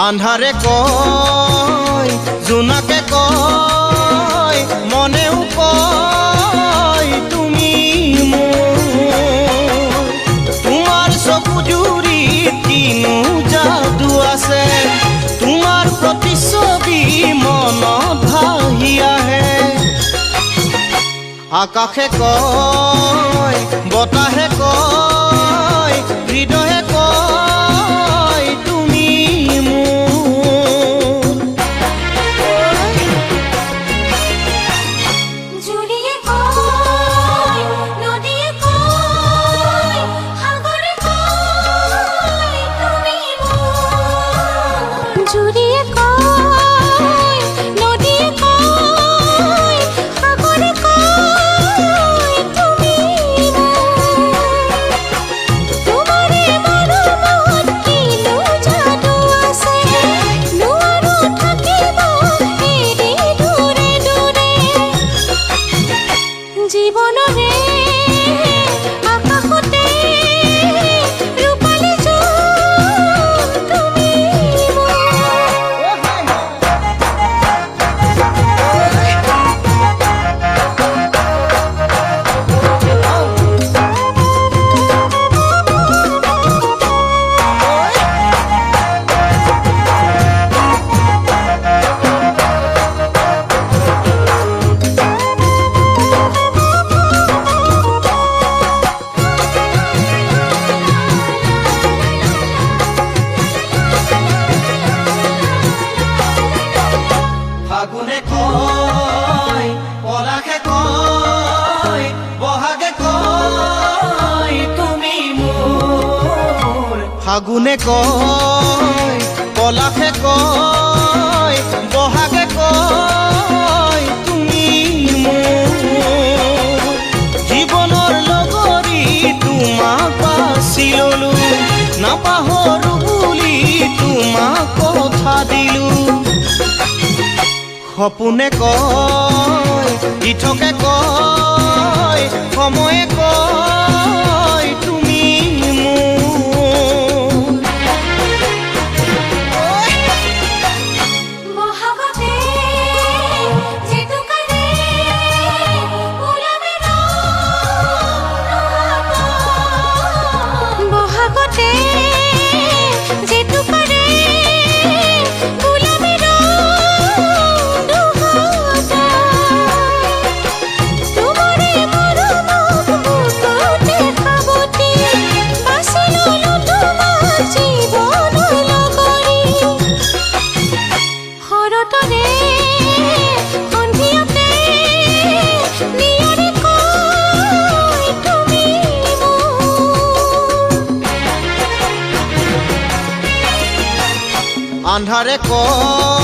আন্ধাৰে কয় জোনাকে কয় মনেও কয় তুমি মোৰ তোমাৰ চকু জুৰিত কিনো যাদু আছে তোমাৰ প্ৰতিচ্ছবি মনত ভাহি আহে আকাশে কয় বতাহে কয় হৃদয়ে কয় তুমি মোৰ জুৰিয়ে কয় নদীয়ে কয় সাগৰে কয় তুমি মোৰ জুৰিয়ে কয় নদীয়ে কয় সাগৰে কয় তুমি তোমাৰে মৰমত কিনো যাদু আছে নোৱাৰো থাকিব এৰি দূৰে দূৰে জীৱনৰে আকাশতে ৰূপালী জোন তুমি ফাগুনে কয় পলাশে কয় বহাগে কয় তুমি মোৰ ফাগুনে কয় পলাশে কয় বহাগে কয় তুমি মোৰ জীৱনৰ লগৰী তোমাক বাছি ললো নাপাহৰো বুলি তোমাক কথা দিলো সপোনে কয় ইঠকে কয় সময়ে কয় তুমি মোৰ বহাগতে জেতুকাৰে ওলাবে বহাগতে জেতুকাৰে ওলাবে তোমাৰে মৰমত বুকুতে সাৱটি বাছি ললো তোমাক জীৱন লগৰী শৰতৰে সন্ধিয়াতে নিয়ৰে কয় তুমি মোৰ আন্ধাৰে কয়